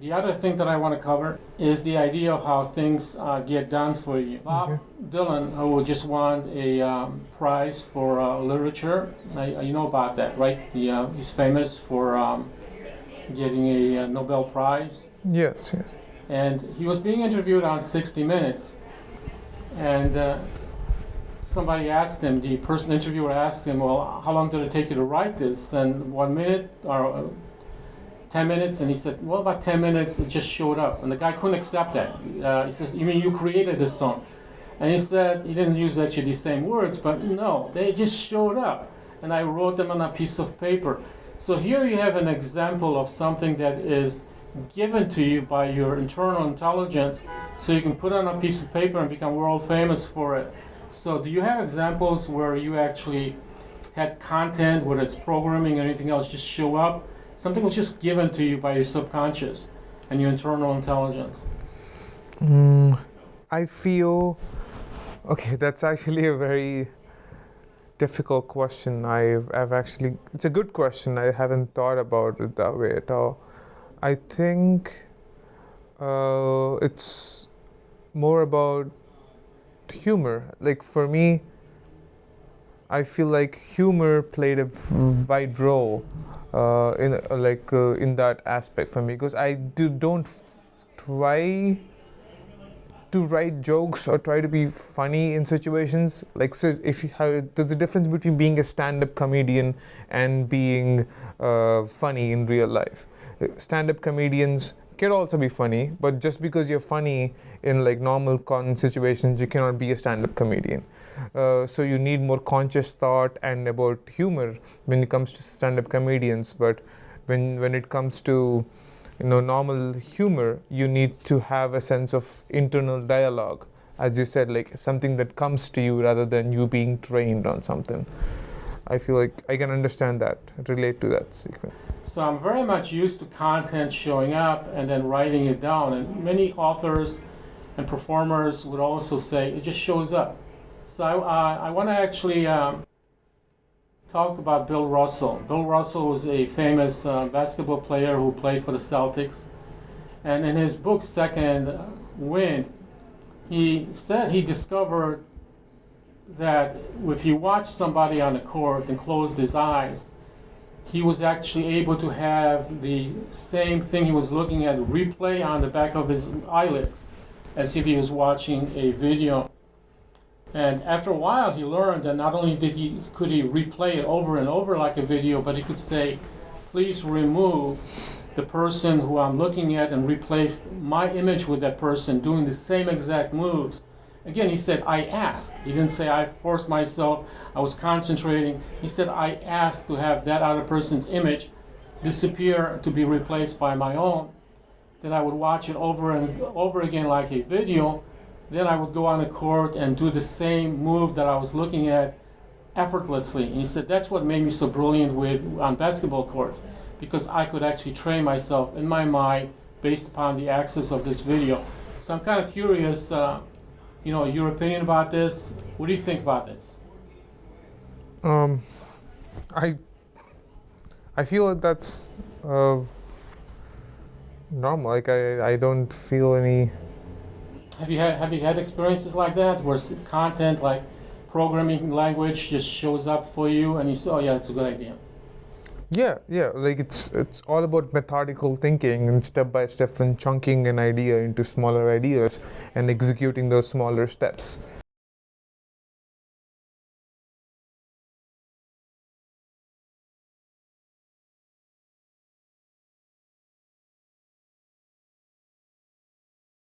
The other thing that I want to cover is the idea of how things get done for you. Bob Dylan, who just won a prize for literature, you know about that, right? He's famous for getting a Nobel Prize. Yes, yes. And he was being interviewed on 60 Minutes, and somebody asked him, the interviewer asked him, well, how long did it take you to write this? And 1 minute or 10 minutes? And he said, well, about 10 minutes, it just showed up. And the guy couldn't accept that. He says, you mean you created this song? And he said, he didn't use actually the same words, but no, they just showed up. And I wrote them on a piece of paper. So here you have an example of something that is given to you by your internal intelligence, so you can put it on a piece of paper and become world famous for it. So do you have examples where you actually had content, whether it's programming or anything else, just show up? Something was just given to you by your subconscious and your internal intelligence. I feel, okay, that's actually a very difficult question. It's a good question. I haven't thought about it that way at all. I think it's more about humor. Like for me, I feel like humor played a wide role in that aspect for me, because I don't try to write jokes or try to be funny in situations. Like, so if you have, there's a difference between being a stand-up comedian and being funny in real life. Stand-up comedians can also be funny, but just because you're funny in like normal situations, you cannot be a stand-up comedian. So you need more conscious thought and about humor when it comes to stand-up comedians. But when it comes to normal humor, you need to have a sense of internal dialogue, as you said, like something that comes to you rather than you being trained on something. I feel like I can understand that, relate to that sequence. So I'm very much used to content showing up and then writing it down. And many authors and performers would also say it just shows up. So I want to actually talk about Bill Russell. Bill Russell was a famous basketball player who played for the Celtics. And in his book, Second Wind, he said he discovered that if he watched somebody on the court and closed his eyes, he was actually able to have the same thing he was looking at replay on the back of his eyelids, as if he was watching a video. And after a while, he learned that not only could he replay it over and over like a video, but he could say, please remove the person who I'm looking at and replace my image with that person doing the same exact moves. Again, he said, I asked. He didn't say I forced myself, I was concentrating. He said, I asked to have that other person's image disappear to be replaced by my own. Then I would watch it over and over again like a video. Then I would go on the court and do the same move that I was looking at effortlessly. And he said, that's what made me so brilliant on basketball courts, because I could actually train myself in my mind based upon the access of this video. So I'm kind of curious, your opinion about this. What do you think about this? I feel like that's normal. Like I don't feel any. Have you had experiences like that where content like programming language just shows up for you and you say, oh yeah, it's a good idea? Yeah. Like it's all about methodical thinking and step by step and chunking an idea into smaller ideas and executing those smaller steps.